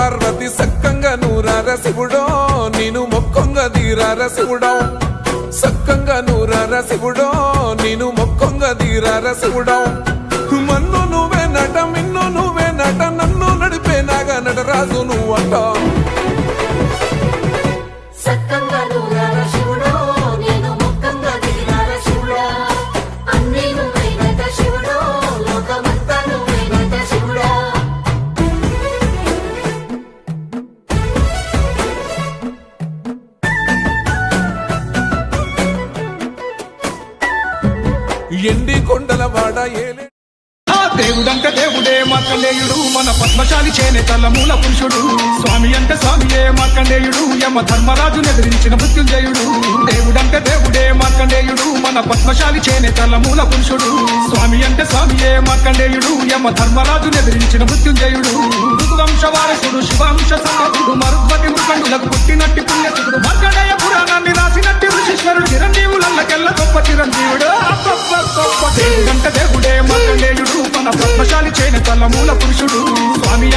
పార్వతి సక్కంగా నూరార శివుడో నేను మొక్కంగా తీరార శివుడో సక్కంగా నూరార శివుడో నేను మొక్కంగా తీరార శివుడో మన్ను నువ్వే నట మిన్ను నువ్వే నట నన్ను నడిపే నాగా నటరాజు నువ్వంట ఎండి కొండల వాడ ఏలే దేవుడంటే దేవుడే మార్కండేయుడు మన పద్మశాలి చేనేతల మూల పురుషుడు స్వామి అంటే స్వామియే మార్కండేయుడు యమ ధర్మరాజును ఎదిరించిన మృత్యుంజయుడు దేవుడంటే దేవుడే మార్కండేయుడు మన పద్మశాలి చేనేతల మూల పురుషుడు స్వామి అంటే స్వామియే మార్కండేయుడు యమ ధర్మరాజును ఎదిరించిన మృత్యుంజయుడు ఋతువంశ వారసుడు శివాంశ సంగతుడు మరుద్వతి మృకండులకు పుట్టినట్టి పుణ్యసుడు మార్కండేయ పురాణాన్ని రాసినట్టి ఋషీశ్వరుడు చిరంజీవులకెల్ల గొప్ప చిరంజీవుడు దేవుడంటే దేవుడే మార్కండేయుడు మన పద్మశాలి చేనేతల మూల పురుషుడు స్వామి